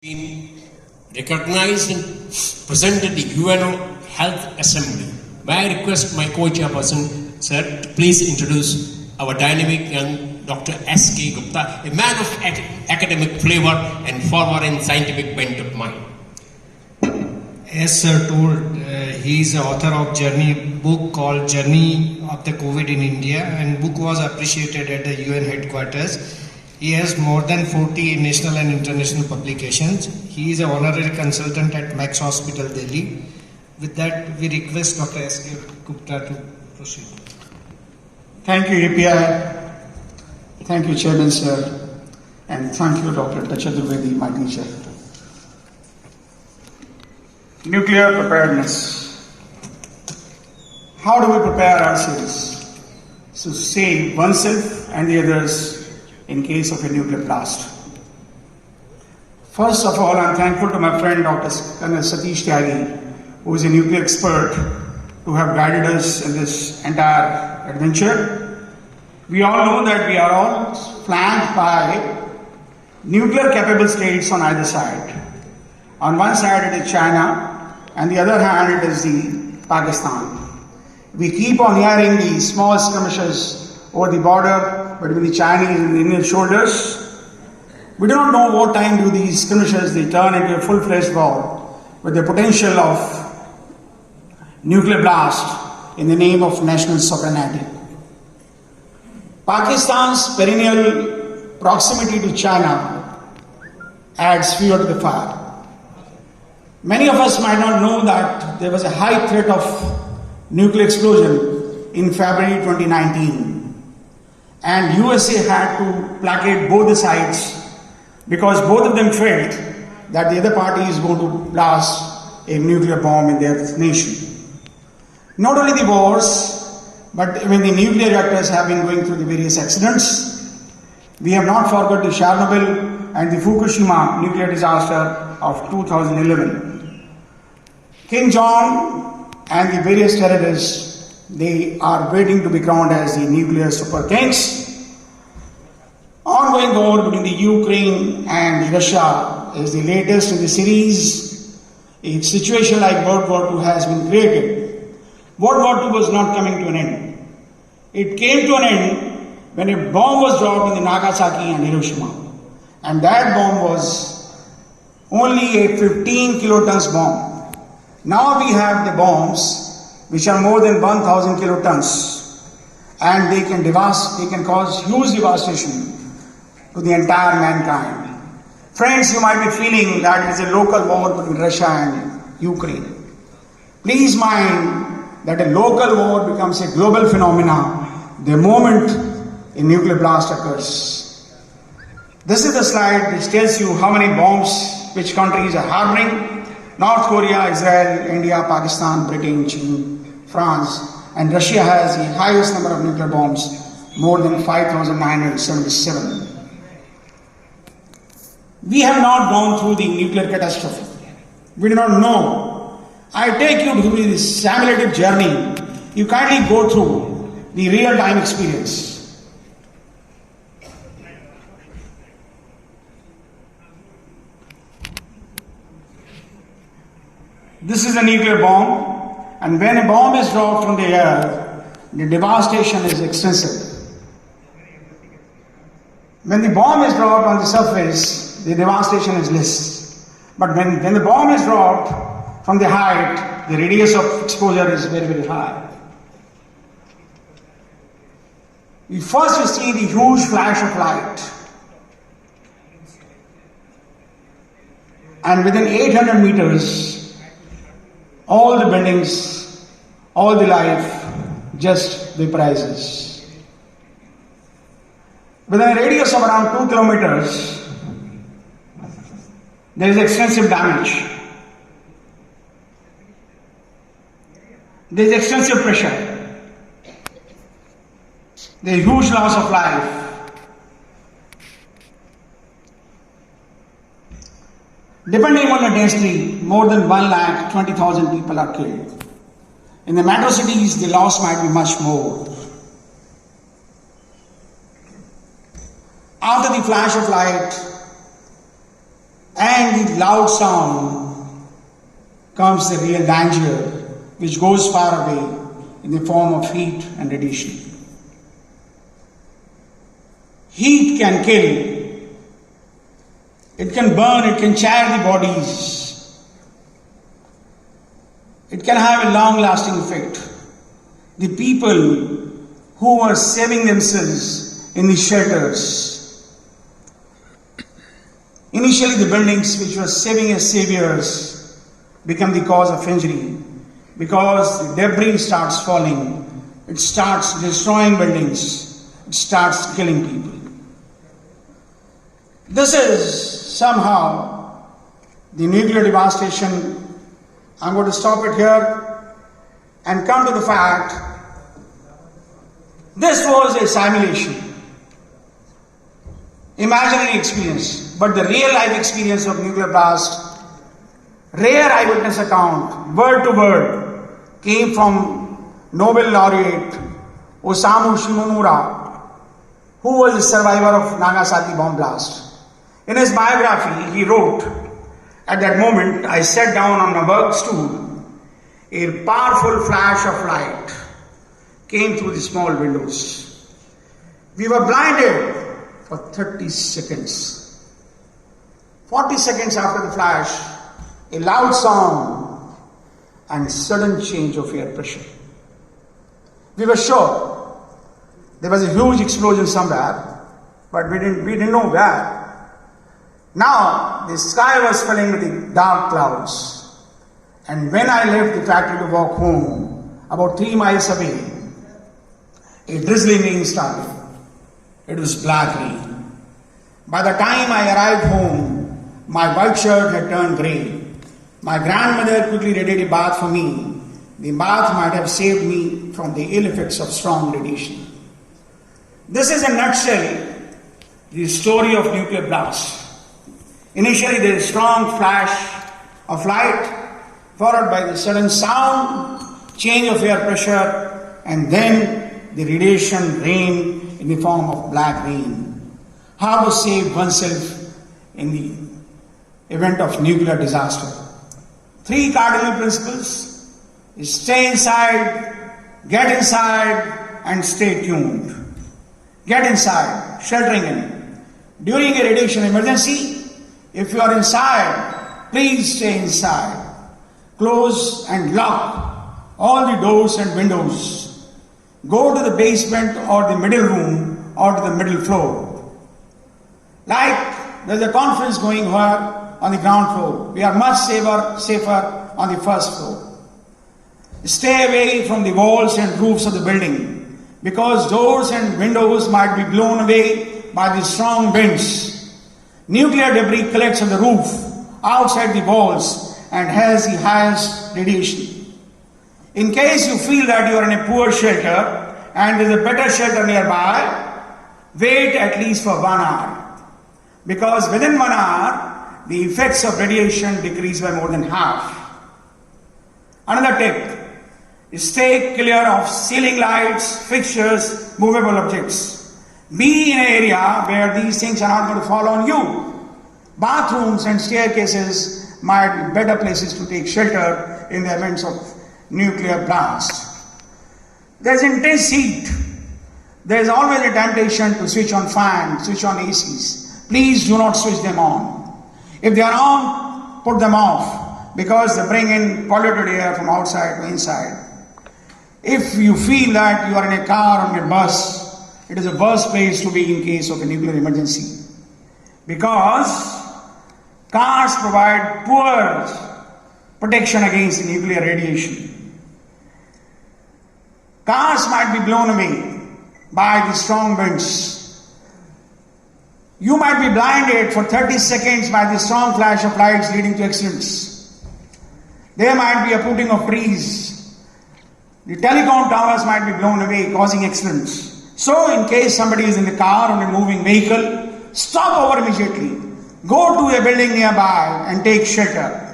been recognized and presented the UN Health Assembly. May I request my co-chairperson, sir, to please introduce our dynamic young Dr. S.K. Gupta, a man of academic flavor and forward and scientific bent of mind. As sir told, he is the author of book called Journey of the COVID in India, and book was appreciated at the UN headquarters. He has more than 40 national and international publications. He is an honorary consultant at Max Hospital, Delhi. With that, we request Dr. S.K. Gupta to proceed. Thank you, API. Thank you, Chairman, sir. And thank you, Dr. Chaturvedi, my teacher. Nuclear preparedness. How do we prepare ourselves to save oneself and the others in case of a nuclear blast? First of all, I'm thankful to my friend Dr. Satish Tyagi, who is a nuclear expert, to have guided us in this entire adventure. We all know that we are all flanked by nuclear capable states on either side. On one side it is China, and the other hand it is the Pakistan. We keep on hearing the small skirmishes over the border between the Chinese and the Indian shoulders. We do not know what time do these skirmishes they turn into a full-fledged war with the potential of nuclear blast in the name of national sovereignty. Pakistan's perennial proximity to China adds fuel to the fire. Many of us might not know that there was a high threat of nuclear explosion in February 2019. And USA had to placate both the sides because both of them felt that the other party is going to blast a nuclear bomb in their nation. Not only the wars, but even the nuclear reactors have been going through the various accidents. We have not forgot the Chernobyl and the Fukushima nuclear disaster of 2011. Kim Jong and the various terrorists, they are waiting to be crowned as the nuclear super kings. Ongoing war between the Ukraine and Russia is the latest in the series. A situation like World War II has been created. World War II was not coming to an end. It came to an end when a bomb was dropped in the Nagasaki and Hiroshima. And that bomb was only a 15 kilotons bomb. Now we have the bombs which are more than 1,000 kilotons, and they can cause huge devastation to the entire mankind. Friends, you might be feeling that it is a local war between Russia and Ukraine. Please mind that a local war becomes a global phenomenon the moment a nuclear blast occurs. This is the slide which tells you how many bombs which countries are harboring. North Korea, Israel, India, Pakistan, Britain, China, France, and Russia has the highest number of nuclear bombs, more than 5,977. We have not gone through the nuclear catastrophe. We do not know. I take you through this simulative journey. You kindly go through the real-time experience. This is a nuclear bomb, and when a bomb is dropped from the air, the devastation is extensive. When the bomb is dropped on the surface, the devastation is less. But when the bomb is dropped from the height, the radius of exposure is very, very high. First you see the huge flash of light. And within 800 meters, all the buildings, all the life just vaporizes. Within a radius of around 2 kilometers, there is extensive damage. There is extensive pressure. There is huge loss of life. Depending on the density, more than 1,20,000 people are killed. In the metro cities, the loss might be much more. After the flash of light, and the loud sound comes the real danger, which goes far away in the form of heat and radiation. Heat can kill, it can burn, it can char the bodies, it can have a long lasting effect. The people who were saving themselves in the shelters, initially the buildings which were saving as saviors become the cause of injury because the debris starts falling, it starts destroying buildings, it starts killing people. This is somehow the nuclear devastation. I'm going to stop it here and come to the fact this was a simulation, imaginary experience, but the real life experience of nuclear blast, rare eyewitness account, word to word, came from Nobel laureate Osamu Shimomura, who was a survivor of Nagasaki bomb blast. In his biography, he wrote, "At that moment, I sat down on a work stool. A powerful flash of light came through the small windows. We were blinded for 30 seconds. 40 seconds after the flash, a loud sound and sudden change of air pressure. We were sure there was a huge explosion somewhere, but we didn't know where. Now the sky was filling with the dark clouds, and when I left the factory to walk home, about 3 miles away, a drizzling rain started. It was black rain. By the time I arrived home, my white shirt had turned grey. My grandmother quickly readied a bath for me. The bath might have saved me from the ill effects of strong radiation." This is in a nutshell the story of nuclear blast. Initially there is a strong flash of light, followed by the sudden sound, change of air pressure, and then the radiation rain in the form of black rain. How to save oneself in the event of nuclear disaster. 3 cardinal principles: stay inside, get inside, and stay tuned. Get inside, sheltering in. During a radiation emergency, if you are inside, please stay inside. Close and lock all the doors and windows. Go to the basement or the middle room or to the middle floor. Like there's a conference going here on the ground floor. We are much safer on the first floor. Stay away from the walls and roofs of the building because doors and windows might be blown away by the strong winds. Nuclear debris collects on the roof, outside the walls, and has the highest radiation. In case you feel that you are in a poor shelter and there is a better shelter nearby, wait at least for 1 hour. Because within 1 hour, the effects of radiation decrease by more than half. Another tip: stay clear of ceiling lights, fixtures, movable objects. Be in an area where these things are not going to fall on you. Bathrooms and staircases might be better places to take shelter in the events of nuclear blast. There is intense heat. There is always a temptation to switch on fans, switch on ACs. Please do not switch them on. If they are on, put them off because they bring in polluted air from outside to inside. If you feel that you are in a car or in a bus, it is the worst place to be in case of a nuclear emergency because cars provide poor protection against nuclear radiation. Cars might be blown away by the strong winds. You might be blinded for 30 seconds by the strong flash of lights leading to accidents. There might be a uprooting of trees. The telecom towers might be blown away, causing accidents. So, in case somebody is in the car or in a moving vehicle, stop over immediately. Go to a building nearby and take shelter.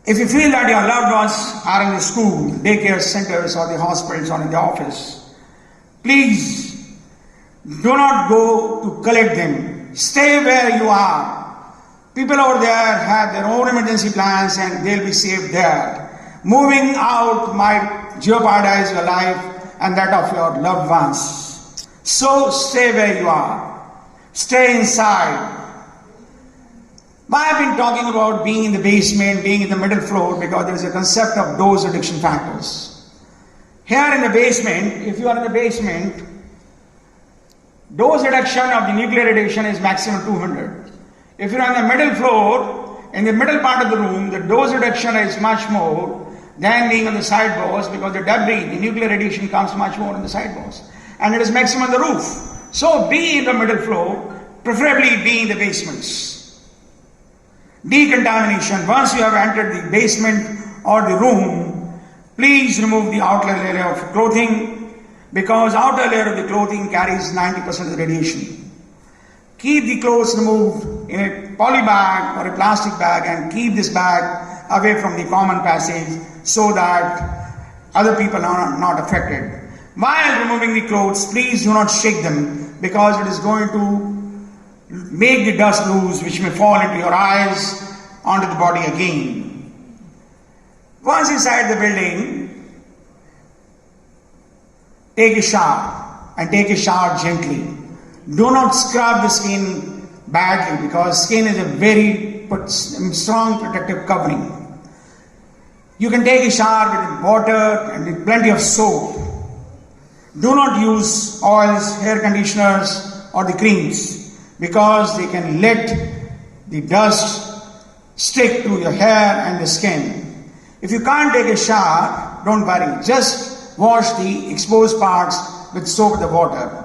If you feel that your loved ones are in the school, daycare centers, or the hospitals, or in the office, please do not go to collect them. Stay where you are. People over there have their own emergency plans and they'll be safe there. Moving out might jeopardize your life and that of your loved ones. So stay where you are. Stay inside. Why I've been talking about being in the basement, being in the middle floor, because there is a concept of dose reduction factors. Here in the basement, if you are in the basement, dose reduction of the nuclear radiation is maximum 200. If you are on the middle floor, in the middle part of the room, the dose reduction is much more than being on the sidewalls, because the debris, the nuclear radiation comes much more on the sidewalls. And it is maximum on the roof. So be in the middle floor, preferably be in the basements. Decontamination. Once you have entered the basement or the room, please remove the outer layer of clothing, because outer layer of the clothing carries 90% of the radiation. Keep the clothes removed in a poly bag or a plastic bag and keep this bag away from the common passage so that other people are not affected. While removing the clothes, please do not shake them, because it is going to make the dust loose, which may fall into your eyes, onto the body again. Once inside the building, take a shower and take a shower gently. Do not scrub the skin badly, because skin is a very strong protective covering. You can take a shower with water and with plenty of soap. Do not use oils, hair conditioners or the creams, because they can let the dust stick to your hair and the skin. If you can't take a shower, don't worry. Just wash the exposed parts with soap and water.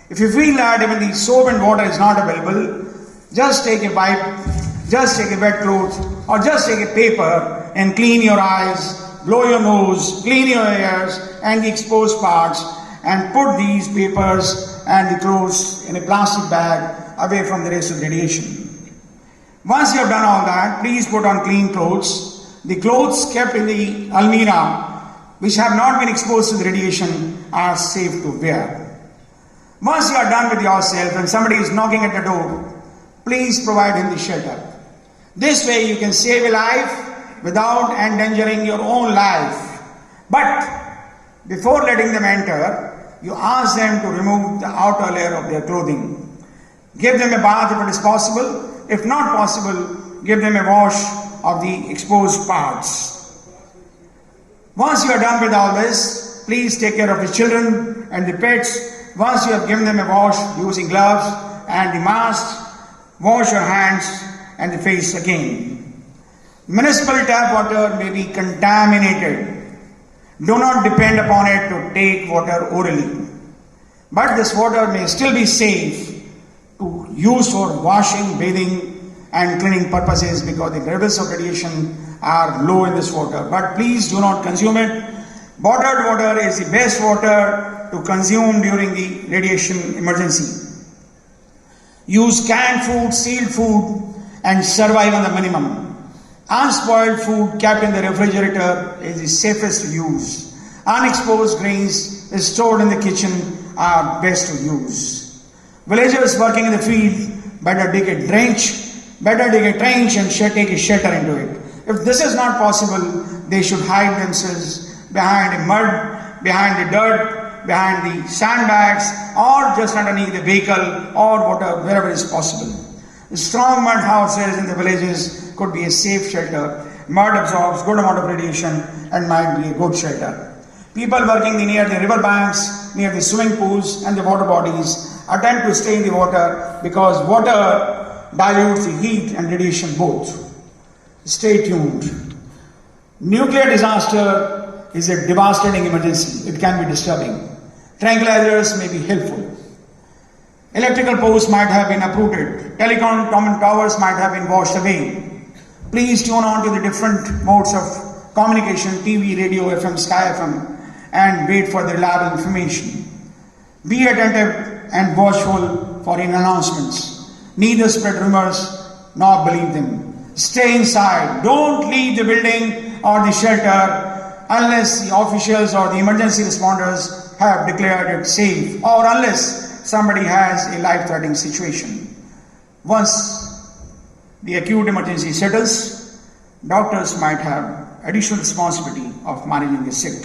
If you feel that even the soap and water is not available, just take a wipe, just take a wet cloth, or just take a paper and clean your eyes, blow your nose, clean your ears and the exposed parts, and put these papers and the clothes in a plastic bag away from the rest of the radiation. Once you have done all that, please put on clean clothes. The clothes kept in the almirah, which have not been exposed to the radiation, are safe to wear. Once you are done with yourself and somebody is knocking at the door, please provide him the shelter. This way you can save a life without endangering your own life. But before letting them enter, you ask them to remove the outer layer of their clothing. Give them a bath if it is possible. If not possible, give them a wash of the exposed parts. Once you are done with all this, please take care of the children and the pets. Once you have given them a wash using gloves and the mask, wash your hands and the face again. Municipal tap water may be contaminated. Do not depend upon it to take water orally. But this water may still be safe to use for washing, bathing and cleaning purposes, because the levels of radiation are low in this water. But please do not consume it. Bottled water is the best water to consume during the radiation emergency. Use canned food, sealed food and survive on the minimum. Unspoiled food kept in the refrigerator is the safest to use. Unexposed grains stored in the kitchen are best to use. Villagers working in the field better dig a trench and take a shelter into it. If this is not possible, they should hide themselves behind the mud, behind the dirt, behind the sandbags, or just underneath the vehicle or whatever, wherever is possible. The strong mud houses in the villages could be a safe shelter. Mud absorbs good amount of radiation and might be a good shelter. People working near the river banks, near the swimming pools and the water bodies attempt to stay in the water, because water dilutes the heat and radiation both. Stay tuned. Nuclear disaster is a devastating emergency. It can be disturbing. Tranquilizers may be helpful. Electrical posts might have been uprooted. Telecom towers might have been washed away. Please tune on to the different modes of communication, TV, radio, FM, Sky FM, and wait for the reliable information. Be attentive and watchful for announcements. Neither spread rumors nor believe them. Stay inside. Don't leave the building or the shelter unless the officials or the emergency responders have declared it safe, or unless somebody has a life-threatening situation. Once the acute emergency settles, doctors might have additional responsibility of managing the sick.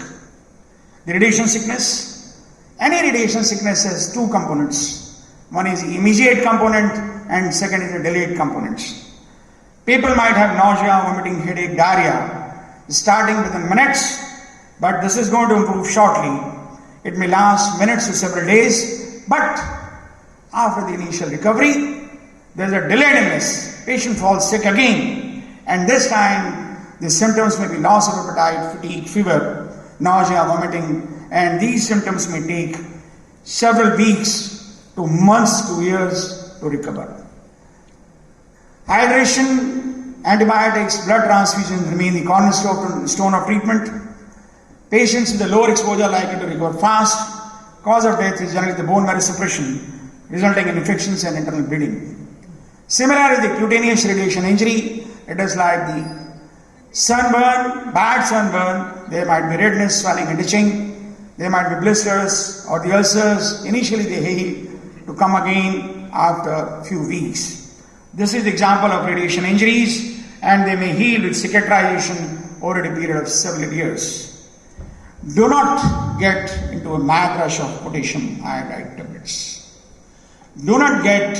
The radiation sickness, any radiation sickness has two components. One is the immediate component and second is the delayed components. People might have nausea, vomiting, headache, diarrhea, starting within minutes, but this is going to improve shortly. It may last minutes to several days, but after the initial recovery, there is a delayed illness. Patient falls sick again, and this time the symptoms may be loss of appetite, fatigue, fever, nausea, vomiting, and these symptoms may take several weeks to months to years to recover. Hydration, antibiotics, blood transfusion remain the cornerstone of treatment. Patients with a lower exposure are likely to recover fast. Cause of death is generally the bone marrow suppression, resulting in infections and internal bleeding. Similarly, the cutaneous radiation injury, it is like the sunburn, bad sunburn, there might be redness, swelling and itching, there might be blisters or the ulcers. Initially they heal to come again after a few weeks. This is the example of radiation injuries, and they may heal with cicatrization over a period of several years. Do not get into a mad rush of potassium iodide tablets. Do not get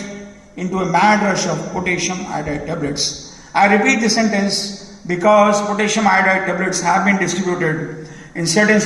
into a mad rush of potassium iodide tablets. I repeat the sentence because potassium iodide tablets have been distributed in certain